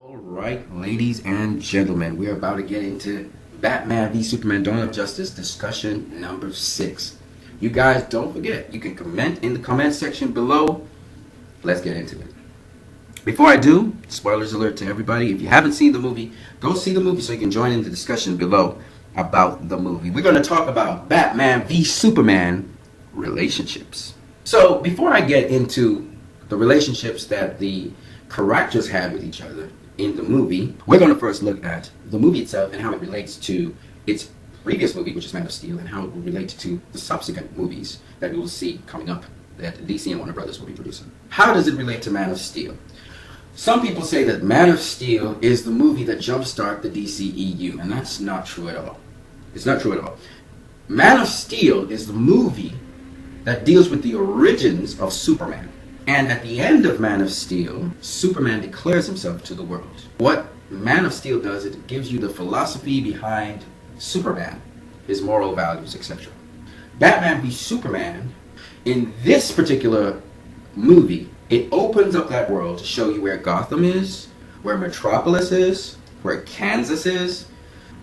All right, ladies and gentlemen, we're about to get into Batman v Superman: Dawn of Justice discussion number 6. You guys don't forget, you can comment in the comment section below. Let's get into it. Before I do, spoilers alert to everybody. If you haven't seen the movie, go see the movie so you can join in the discussion below about the movie. We're going to talk about Batman v Superman relationships. So before I get into the relationships that the characters had with each other in the movie, we're going to first look at the movie itself and how it relates to its previous movie, which is Man of Steel, and how it will relate to the subsequent movies that we will see coming up that DC and Warner Brothers will be producing. How does it relate to Man of Steel? Some people say that Man of Steel is the movie that jumpstarted the DCEU, and that's not true at all. It's not true at all. Man of Steel is the movie that deals with the origins of Superman. And at the end of Man of Steel, Superman declares himself to the world. What Man of Steel does, it gives you the philosophy behind Superman, his moral values, etc. Batman v Superman, in this particular movie, it opens up that world to show you where Gotham is, where Metropolis is, where Kansas is,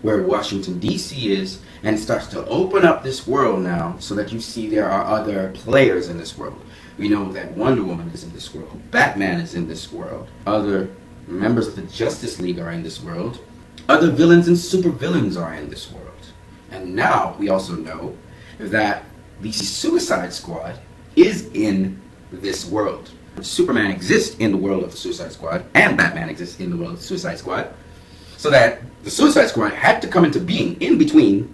where Washington DC is, and it starts to open up this world now so that you see there are other players in this world. We know that Wonder Woman is in this world, Batman is in this world, other members of the Justice League are in this world, other villains and supervillains are in this world. And now we also know that the Suicide Squad is in this world. Superman exists in the world of the Suicide Squad, and Batman exists in the world of the Suicide Squad, so that the Suicide Squad had to come into being in between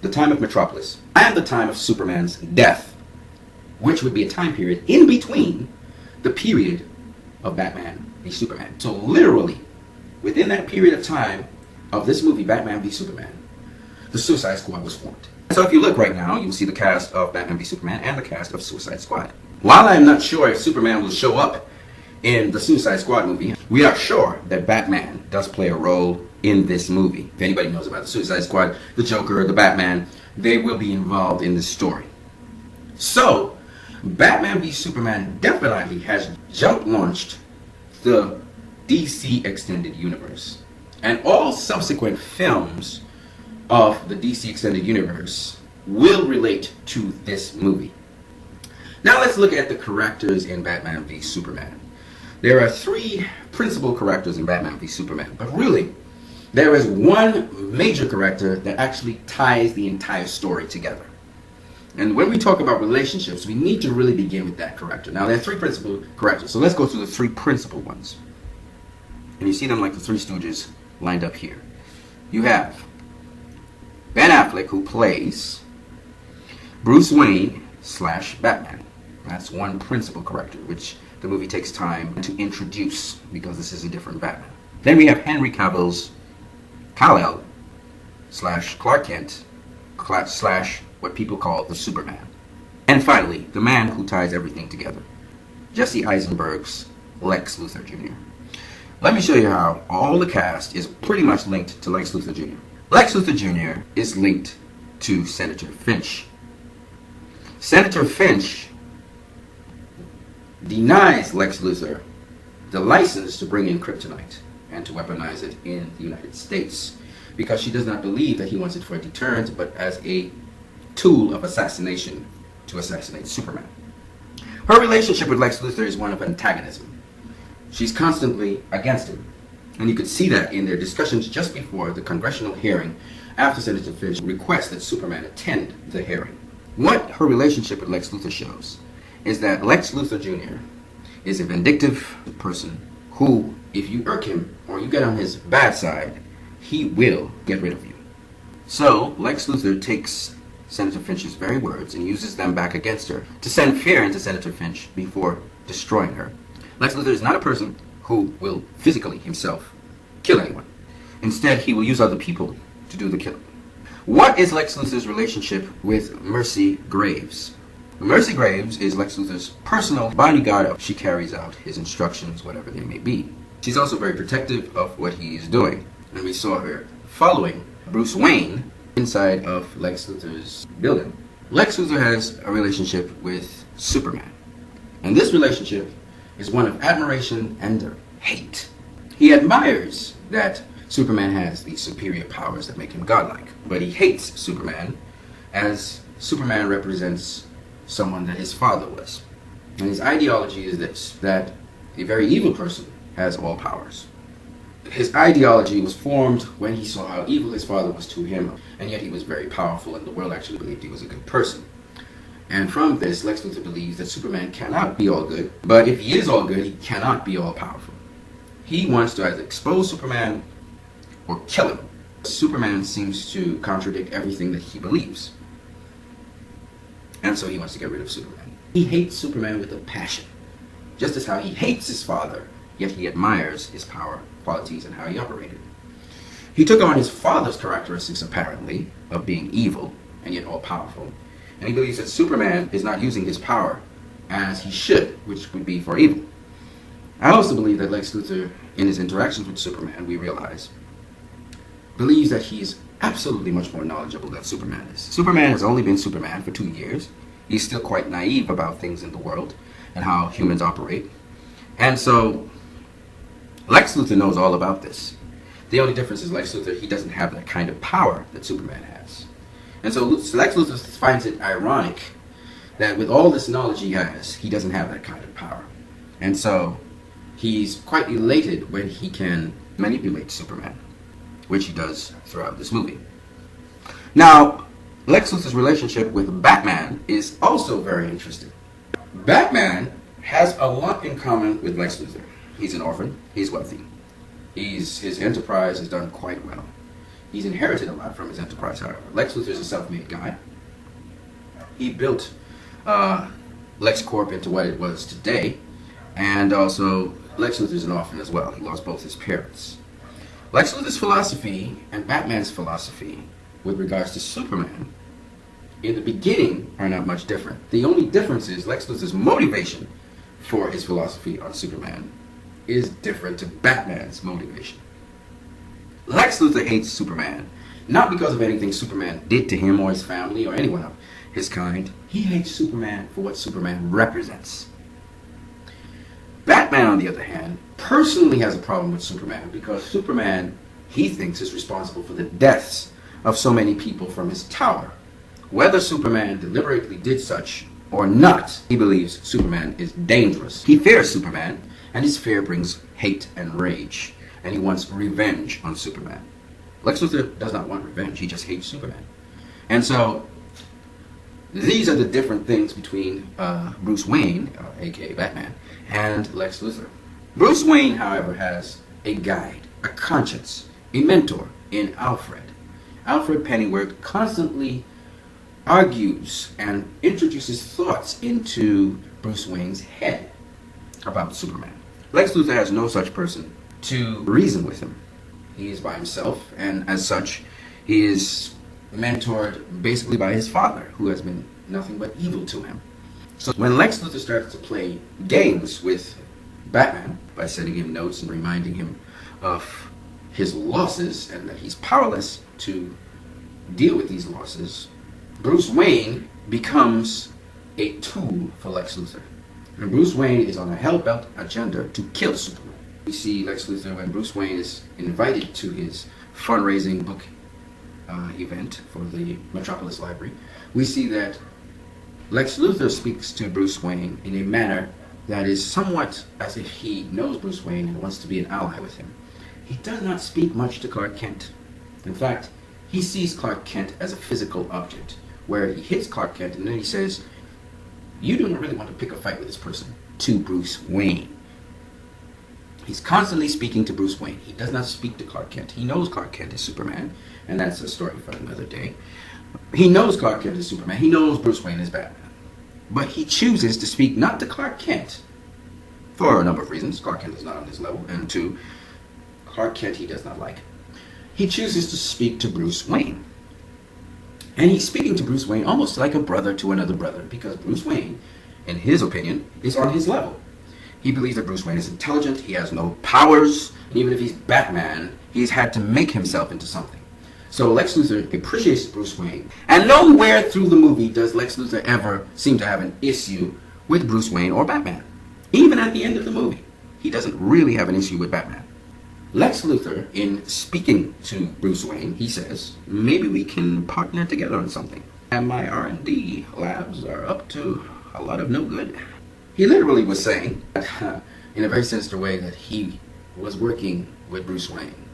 the time of Metropolis and the time of Superman's death, which would be a time period in between the period of Batman v Superman. So literally, within that period of time of this movie, Batman v Superman, the Suicide Squad was formed. So if you look right now, you will see the cast of Batman v Superman and the cast of Suicide Squad. While I'm not sure if Superman will show up in the Suicide Squad movie, we are sure that Batman does play a role in this movie. If anybody knows about the Suicide Squad, the Joker, the Batman, they will be involved in this story. So, Batman v Superman definitely has jump launched the DC Extended Universe. And all subsequent films of the DC Extended Universe will relate to this movie. Now let's look at the characters in Batman v Superman. There are 3 principal characters in Batman v Superman, but really, there is one major character that actually ties the entire story together. And when we talk about relationships, we need to really begin with that character. Now, there are 3 principal characters, so let's go through the 3 principal ones. And you see them like the 3 Stooges lined up here. You have Ben Affleck, who plays Bruce Wayne / Batman. That's one principal character, which the movie takes time to introduce because this is a different Batman. Then we have Henry Cavill's Kal-El / Clark Kent / what people call the Superman. And finally, the man who ties everything together, Jesse Eisenberg's Lex Luthor Jr. Let me show you how all the cast is pretty much linked to Lex Luthor Jr. Lex Luthor Jr. is linked to Senator Finch. Senator Finch denies Lex Luthor the license to bring in kryptonite and to weaponize it in the United States because she does not believe that he wants it for a deterrent, but as a tool of assassination to assassinate Superman. Her relationship with Lex Luthor is one of antagonism. She's constantly against him, and you could see that in their discussions just before the congressional hearing after Senator Finch requests that Superman attend the hearing. What her relationship with Lex Luthor shows is that Lex Luthor Jr. is a vindictive person who, if you irk him or you get on his bad side, he will get rid of you. So Lex Luthor takes Senator Finch's very words and uses them back against her to send fear into Senator Finch before destroying her. Lex Luthor is not a person who will physically himself kill anyone. Instead, he will use other people to do the killing. What is Lex Luthor's relationship with Mercy Graves? Mercy Graves is Lex Luthor's personal bodyguard. She carries out his instructions, whatever they may be. She's also very protective of what he is doing. And we saw her following Bruce Wayne inside of Lex Luthor's building. Lex Luthor has a relationship with Superman. And this relationship is one of admiration and hate. He admires that Superman has these superior powers that make him godlike, but he hates Superman as Superman represents someone that his father was. And his ideology is this, that a very evil person has all powers. His ideology was formed when he saw how evil his father was to him, and yet he was very powerful, and the world actually believed he was a good person. And from this, Lex Luthor believes that Superman cannot be all good, but if he is all good, he cannot be all powerful. He wants to either expose Superman or kill him. Superman seems to contradict everything that he believes. And so he wants to get rid of Superman. He hates Superman with a passion, just as how he hates his father, yet he admires his power, qualities, and how he operated. He took on his father's characteristics, apparently, of being evil and yet all-powerful. And he believes that Superman is not using his power as he should, which would be for evil. I also believe that Lex Luthor, in his interactions with Superman, we realize, believes that he is absolutely much more knowledgeable than Superman is. Superman has only been Superman for 2 years. He's still quite naive about things in the world and how humans operate. And so Lex Luthor knows all about this. The only difference is Lex Luthor, he doesn't have that kind of power that Superman has. And so Lex Luthor finds it ironic that with all this knowledge he has, he doesn't have that kind of power. And so he's quite elated when he can manipulate Superman, which he does throughout this movie. Now, Lex Luthor's relationship with Batman is also very interesting. Batman has a lot in common with Lex Luthor. He's an orphan, he's wealthy. His enterprise has done quite well. He's inherited a lot from his enterprise, however. Lex Luthor is a self-made guy. He built LexCorp into what it was today, and also Lex Luthor is an orphan as well. He lost both his parents. Lex Luthor's philosophy and Batman's philosophy with regards to Superman in the beginning are not much different. The only difference is Lex Luthor's motivation for his philosophy on Superman is different to Batman's motivation. Lex Luthor hates Superman, not because of anything Superman did to him or his family or anyone of his kind. He hates Superman for what Superman represents. Batman, on the other hand, personally has a problem with Superman because Superman, he thinks, is responsible for the deaths of so many people from his tower. Whether Superman deliberately did such or not, he believes Superman is dangerous. He fears Superman, and his fear brings hate and rage, and he wants revenge on Superman. Lex Luthor does not want revenge, he just hates Superman. And so, these are the different things between Bruce Wayne, aka Batman, and Lex Luthor. Bruce Wayne, however, has a guide, a conscience, a mentor in Alfred. Alfred Pennyworth constantly argues and introduces thoughts into Bruce Wayne's head about Superman. Lex Luthor has no such person to reason with him. He is by himself, and as such, he is mentored basically by his father, who has been nothing but evil to him. So when Lex Luthor starts to play games with Batman by sending him notes and reminding him of his losses and that he's powerless to deal with these losses, Bruce Wayne becomes a tool for Lex Luthor. And Bruce Wayne is on a hell-bent agenda to kill Superman. We see Lex Luthor when Bruce Wayne is invited to his fundraising book event for the Metropolis Library. We see that Lex Luthor speaks to Bruce Wayne in a manner that is somewhat as if he knows Bruce Wayne and wants to be an ally with him. He does not speak much to Clark Kent. In fact, he sees Clark Kent as a physical object, where he hits Clark Kent and then he says, "You don't really want to pick a fight with this person," to Bruce Wayne. He's constantly speaking to Bruce Wayne. He does not speak to Clark Kent. He knows Clark Kent is Superman, and that's a story for another day. He knows Clark Kent is Superman. He knows Bruce Wayne is Batman. But he chooses to speak not to Clark Kent for a number of reasons. Clark Kent is not on his level, and two, Clark Kent he does not like. He chooses to speak to Bruce Wayne. And he's speaking to Bruce Wayne almost like a brother to another brother, because Bruce Wayne, in his opinion, is on his level. He believes that Bruce Wayne is intelligent, he has no powers, and even if he's Batman, he's had to make himself into something. So Lex Luthor appreciates Bruce Wayne. And nowhere through the movie does Lex Luthor ever seem to have an issue with Bruce Wayne or Batman. Even at the end of the movie, he doesn't really have an issue with Batman. Lex Luthor, in speaking to Bruce Wayne, he says, maybe we can partner together on something. And my R&D labs are up to a lot of no good. He literally was saying, in a very sinister way, that he was working with Bruce Wayne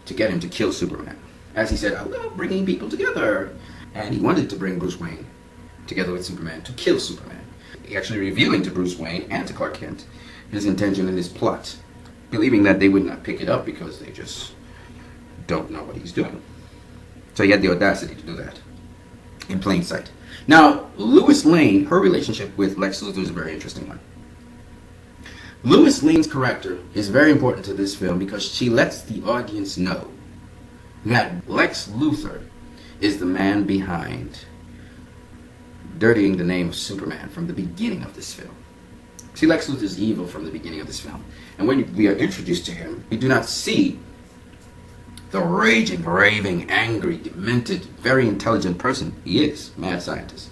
to get him to kill Superman. As he said, I love bringing people together. And he wanted to bring Bruce Wayne together with Superman to kill Superman. He actually revealing to Bruce Wayne and to Clark Kent his intention and his plot, believing that they would not pick it up because they just don't know what he's doing. So he had the audacity to do that in plain sight. Now, Lois Lane, her relationship with Lex Luthor is a very interesting one. Lois Lane's character is very important to this film because she lets the audience know that Lex Luthor is the man behind dirtying the name of Superman from the beginning of this film. See, Lex Luthor is evil from the beginning of this film. And when we are introduced to him, we do not see the raging, raving, angry, demented, very intelligent person he is, mad scientist.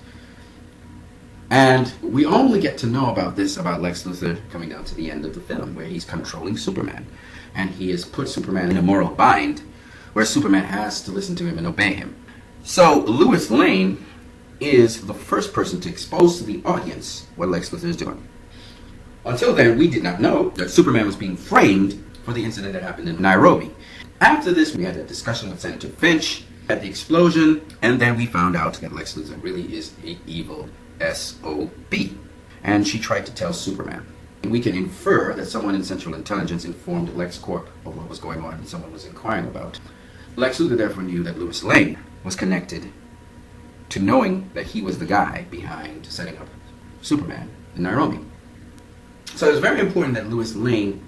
And we only get to know about this, about Lex Luthor, coming down to the end of the film, where he's controlling Superman. And he has put Superman in a moral bind, where Superman has to listen to him and obey him. So, Lois Lane is the first person to expose to the audience what Lex Luthor is doing. Until then, we did not know that Superman was being framed for the incident that happened in Nairobi. After this, we had a discussion with Senator Finch at the explosion, and then we found out that Lex Luthor really is an evil SOB. And she tried to tell Superman. We can infer that someone in Central Intelligence informed LexCorp of what was going on and someone was inquiring about. Lex Luthor therefore knew that Lois Lane was connected to knowing that he was the guy behind setting up Superman in Nairobi. So it was very important that Lois Lane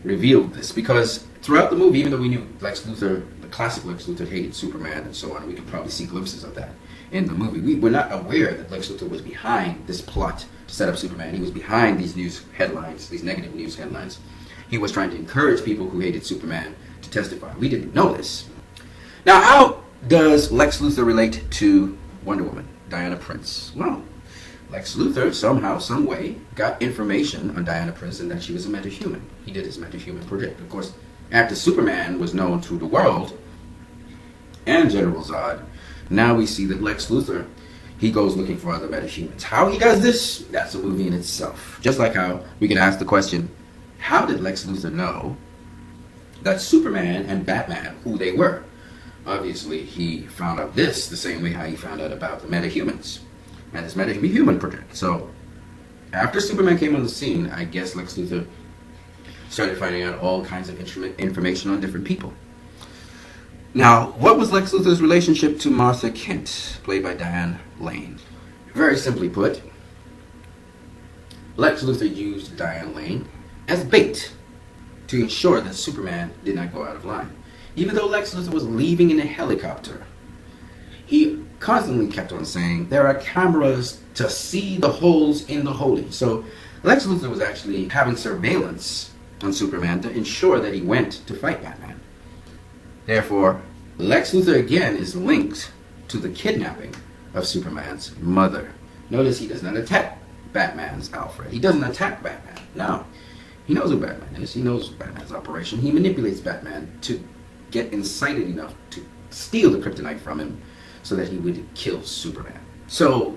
revealed this, because throughout the movie, even though we knew Lex Luthor, the classic Lex Luthor, hated Superman and so on, we could probably see glimpses of that in the movie. We were not aware that Lex Luthor was behind this plot to set up Superman. He was behind these news headlines, these negative news headlines. He was trying to encourage people who hated Superman to testify. We didn't know this. Now, how does Lex Luthor relate to Wonder Woman, Diana Prince? Well, Lex Luthor somehow, some way, got information on Diana Prince and that she was a metahuman. He did his metahuman project. Of course, after Superman was known to the world and General Zod, now we see that Lex Luthor, he goes looking for other metahumans. How he does this, that's a movie in itself. Just like how we can ask the question, how did Lex Luthor know that Superman and Batman, who they were? Obviously, he found out this the same way how he found out about the metahumans and his metahuman project. So, after Superman came on the scene, I guess Lex Luthor started finding out all kinds of information on different people. Now, what was Lex Luthor's relationship to Martha Kent, played by Diane Lane? Very simply put, Lex Luthor used Diane Lane as bait to ensure that Superman did not go out of line. Even though Lex Luthor was leaving in a helicopter, he constantly kept on saying, there are cameras to see the holes in the holding. So Lex Luthor was actually having surveillance on Superman to ensure that he went to fight Batman. Therefore, Lex Luthor again is linked to the kidnapping of Superman's mother. Notice he does not attack Batman's Alfred. He doesn't attack Batman. No. He knows who Batman is. He knows Batman's operation. He manipulates Batman to get incited enough to steal the kryptonite from him so that he would kill Superman. So,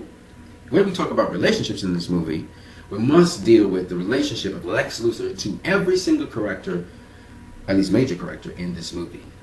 when we talk about relationships in this movie, we must deal with the relationship of Lex Luthor to every single character, at least major character, in this movie.